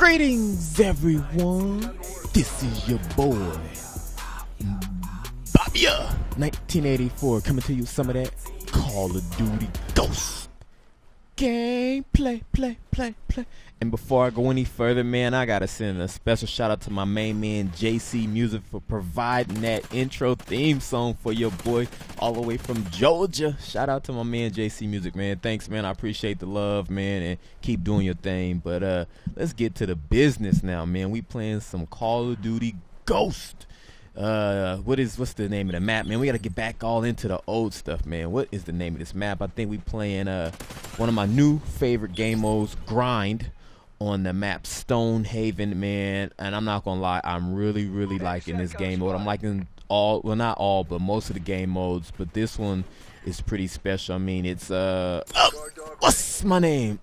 Greetings, everyone. This is your boy, Bobbya1984, coming to you with some of that Call of Duty Ghost gameplay, play. And before I go any further, man, I gotta send a special shout out to my main man JC Music for providing that intro theme song for your boy all the way from Georgia. Shout out to my man JC Music, man. Thanks, man. I appreciate the love, man, and keep doing your thing. But let's get to the business now, man. We playing some Call of Duty Ghost. What's the name of the map, man? We gotta get back all into the old stuff, man. What is the name of this map? I think we playing one of my new favorite game modes, Grind, on the map Stonehaven, man. And I'm not gonna lie, I'm really liking this game mode. I'm liking all, well, not all, but most of the game modes, but this one is pretty special. I mean, it's what's my name?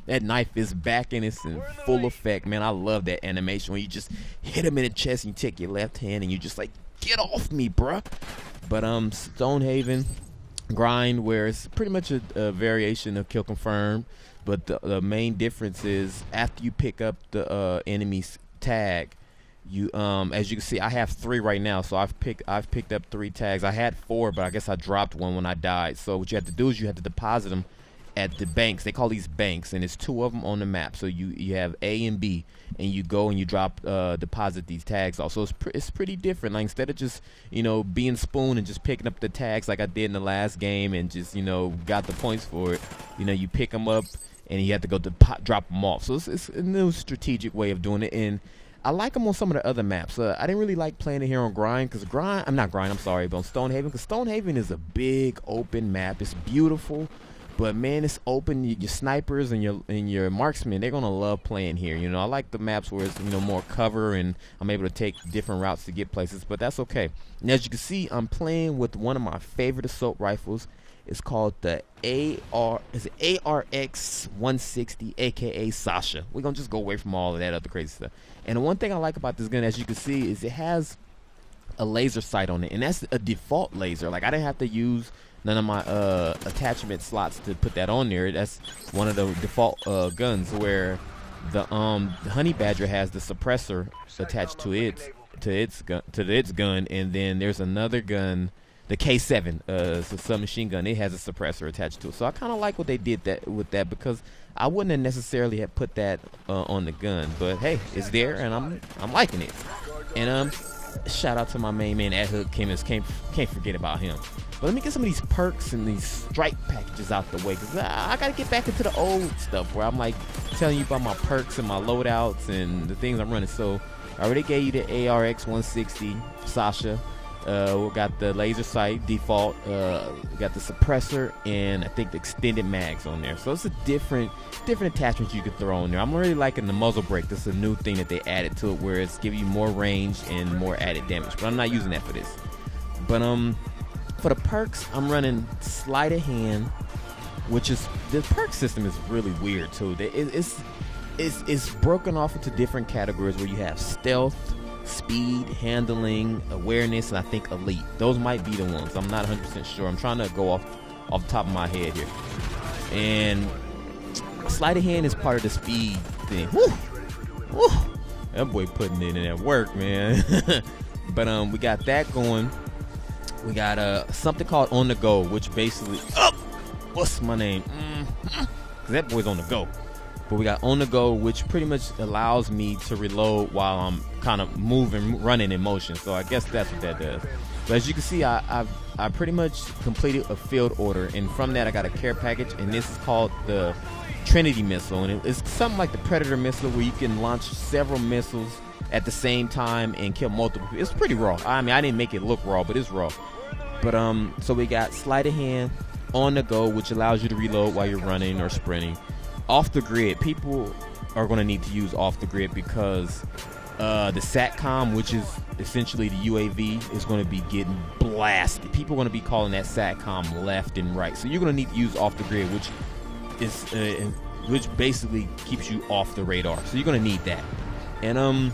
That knife is back and it's in full effect, man. I love that animation when you just hit him in the chest and you take your left hand and you just like, get off me, bruh. But Stonehaven, Grind, where it's pretty much a variation of Kill Confirm, but the main difference is after you pick up the enemy's tag, you as you can see, I have 3 right now, so I've picked up 3 tags. I had 4, but I guess I dropped one when I died. So what you have to do is you have to deposit them at the banks. They call these banks, and it's 2 of them on the map. So you have A and B, and you go and you drop deposit these tags off. So it's pretty different. Like, instead of just, you know, being spoon and just picking up the tags like I did in the last game and just, you know, got the points for it, you know, you pick them up and you have to go to drop them off. So it's a new strategic way of doing it, and I like them on some of the other maps. I didn't really like playing it here on Grind, because but on Stonehaven, because Stonehaven is a big open map. It's beautiful, but man, it's open. Your snipers and your marksmen, they're gonna love playing here. You know, I like the maps where it's, you know, more cover and I'm able to take different routes to get places, but that's okay. And as you can see, I'm playing with one of my favorite assault rifles. It's called the ARX 160, aka Sasha. We're gonna just go away from all of that other crazy stuff. And the one thing I like about this gun, as you can see, is it has a laser sight on it, and that's a default laser. Like, I didn't have to use none of my attachment slots to put that on there. That's one of the default guns, where the Honey Badger has the suppressor attached to its gun, and then there's another gun, the K7, it's a submachine gun. It has a suppressor attached to it. So I kind of like what they did with that, because I wouldn't have necessarily have put that on the gun. But hey, it's there, and I'm liking it. And shout out to my main man at Hook Chemist. Can't forget about him. But let me get some of these perks and these strike packages out the way, because I gotta get back into the old stuff where I'm like telling you about my perks and my loadouts and the things I'm running. So I already gave you the ARX 160 Sasha. We got the laser sight default, we got the suppressor, and I think the extended mags on there. So it's a different attachments you could throw on there. I'm really liking the muzzle brake. This is a new thing that they added to it, where it's giving you more range and more added damage, but I'm not using that for this. But for the perks, I'm running sleight of hand, which is, the perk system is really weird too. It's broken off into different categories, where you have stealth, speed, handling, awareness, and I think elite. Those might be the ones. I'm not 100% sure. I'm trying to go off the top of my head here. And sleight of hand is part of the speed thing. Woo! Woo! That boy putting in that work, man. But we got that going. We got something called On The Go, which basically, what's my name? 'Cause that boy's on the go. But we got On The Go, which pretty much allows me to reload while I'm kind of moving, running in motion. So I guess that's what that does. But as you can see, I pretty much completed a field order, and from that I got a care package, and this is called the Trinity missile, and it's something like the Predator missile, where you can launch several missiles at the same time and kill multiple people. It's pretty raw. I mean, I didn't make it look raw, but it's raw. But so we got sleight of hand, On The Go, which allows you to reload while you're running or sprinting. Off the grid, people are going to need to use off the grid, because the SATCOM, which is essentially the UAV, is going to be getting blasted. People are going to be calling that SATCOM left and right. So you're going to need to use off the grid, which basically keeps you off the radar. So you're going to need that. And I'm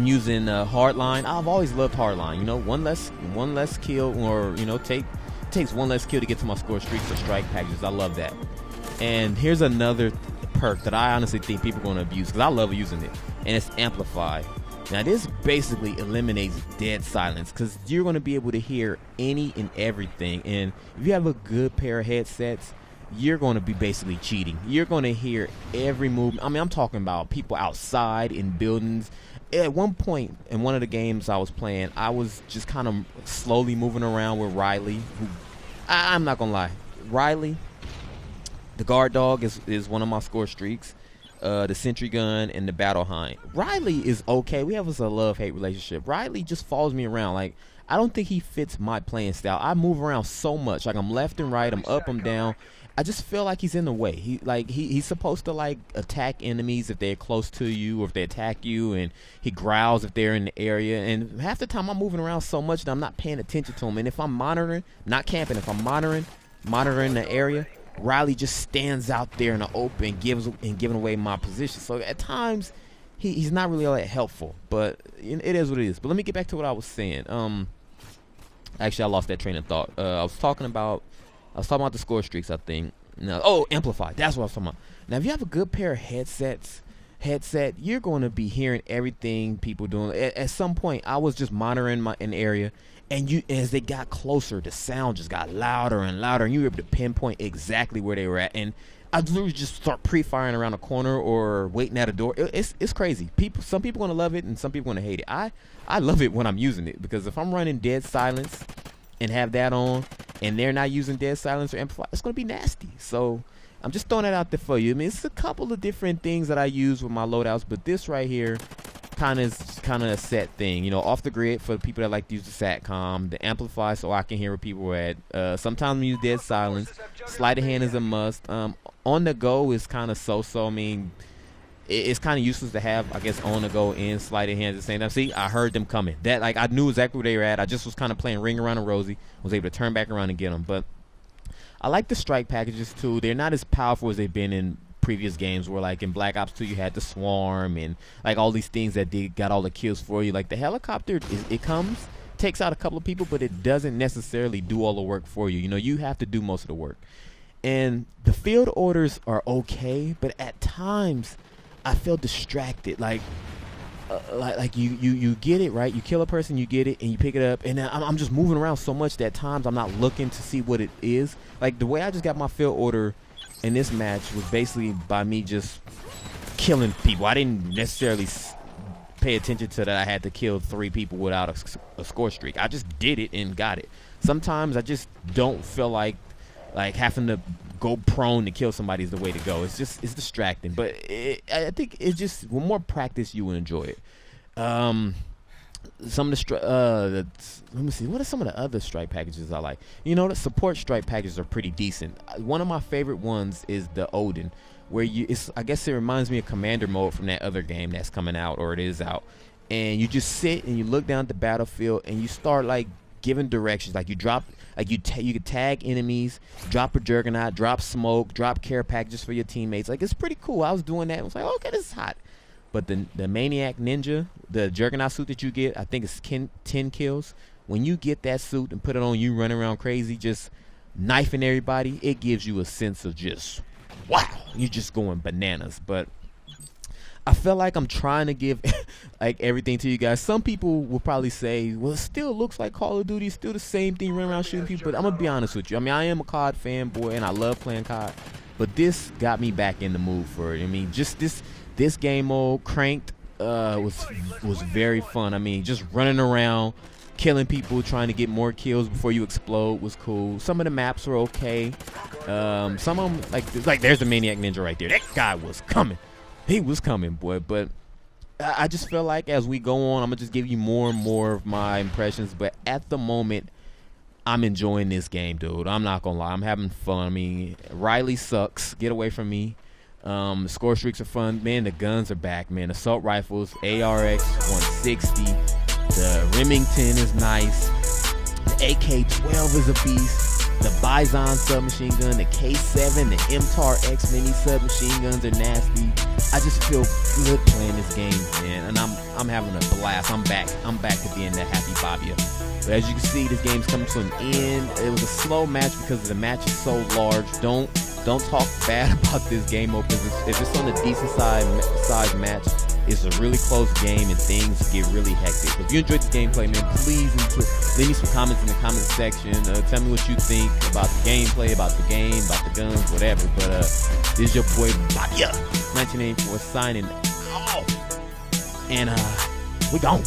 using hardline. I've always loved hardline. You know, one less kill, or you know, takes one less kill to get to my score streaks or strike packages. I love that. And here's another perk that I honestly think people are going to abuse, because I love using it, and it's Amplify. Now this basically eliminates dead silence, because you're going to be able to hear any and everything, and if you have a good pair of headsets, you're going to be basically cheating. You're going to hear every movement. I mean, I'm talking about people outside in buildings. At one point in one of the games I was playing, I was just kind of slowly moving around with Riley, who I'm not going to lie, Riley, the guard dog, is one of my score streaks. The sentry gun and the battle hind. Riley is okay. We have a love-hate relationship. Riley just follows me around. Like, I don't think he fits my playing style. I move around so much. Like, I'm left and right, I'm up, I'm down. I just feel like he's in the way. He's supposed to like attack enemies if they're close to you, or if they attack you, and he growls if they're in the area. And half the time I'm moving around so much that I'm not paying attention to him. And if I'm monitoring, not camping, if I'm monitoring the area, Riley just stands out there in the open, giving away my position. So at times, he's not really all that helpful, but it is what it is. But let me get back to what I was saying. Actually, I lost that train of thought. I was talking about the score streaks, I think. No, oh, Amplify. That's what I was talking about. Now, if you have a good pair of headset, you're going to be hearing everything people doing. At some point, I was just monitoring an area, and as they got closer, the sound just got louder and louder, and you were able to pinpoint exactly where they were at. And I literally just start pre-firing around a corner or waiting at a door. It's crazy. Some people going to love it, and some people going to hate it. I love it when I'm using it, because if I'm running dead silence and have that on, and they're not using dead silence or amplify, it's going to be nasty. So I'm just throwing that out there for you. I mean, it's a couple of different things that I use with my loadouts, but this right here kind of a set thing. You know, off the grid for the people that like to use the SATCOM, the amplify so I can hear where people are at. Sometimes we use dead silence. Sleight of hand is a must. On the go is kind of so-so. I mean, it's kind of useless to have, I guess, on the go and sleight of hand at the same time. See, I heard them coming. That, like, I knew exactly where they were at. I just was kind of playing ring around a rosy. Was able to turn back around and get them. But I like the strike packages too. They're not as powerful as they've been in previous games, where like in Black Ops 2 you had the swarm and like all these things that got all the kills for you. Like the helicopter, it comes, takes out a couple of people, but it doesn't necessarily do all the work for you. You know, you have to do most of the work. And the field orders are okay, but at times I feel distracted. Like you get it, right? You kill a person, you get it, and you pick it up, and I'm just moving around so much that at times I'm not looking to see what it is. Like the way I just got my field order in this match was basically by me just killing people. I didn't necessarily pay attention to that I had to kill 3 people without a score streak. I just did it and got it. Sometimes I just don't feel like having to go prone to kill somebody is the way to go. It's distracting, but I think it's just, with more practice you will enjoy it. Some of the let me see, what are some of the other strike packages I like? You know, the support strike packages are pretty decent. One of my favorite ones is the Odin, where I guess it reminds me of Commander mode from that other game that's coming out, or it is out, and you just sit and you look down at the battlefield and you start like giving directions. Like you drop, like you could tag enemies, drop a Juggernaut, drop smoke, drop care packages for your teammates. Like, it's pretty cool. I was doing that. I was like, okay, this is hot. But the Maniac Ninja, the Juggernaut suit that you get, I think it's 10 kills. When you get that suit and put it on, you run around crazy, just knifing everybody. It gives you a sense of just, wow, you're just going bananas. But I feel like I'm trying to give like everything to you guys. Some people will probably say, well, it still looks like Call of Duty. It's still the same thing, running around shooting people. But I'm going to be honest with you. I mean, I am a COD fanboy, and I love playing COD. But this got me back in the mood for it. I mean, just this game mode, Cranked, was very fun. I mean, just running around, killing people, trying to get more kills before you explode was cool. Some of the maps were okay. Some of them, like there's the Maniac Ninja right there. That guy was coming. He was coming, boy. But I just feel like as we go on, I'm going to just give you more and more of my impressions. But at the moment, I'm enjoying this game, dude. I'm not going to lie. I'm having fun. I mean, Riley sucks. Get away from me. Score streaks are fun. Man, the guns are back, man. Assault rifles, ARX 160. The Remington is nice. The AK-12 is a beast. The Bison submachine gun, the K7, the MTAR X mini submachine guns are nasty. I just feel good playing this game, man, and I'm having a blast. I'm back to being that happy Bobbya. But as you can see, this game's coming to an end. It was a slow match because the match is so large. Don't don't talk bad about this game mode, because if it's on a decent size match, it's a really close game and things get really hectic. If you enjoyed the gameplay, man, please leave me some comments in the comment section. Tell me what you think about the gameplay, about the game, about the guns, whatever. But this is your boy Bobbya1984 signing off, and we gone.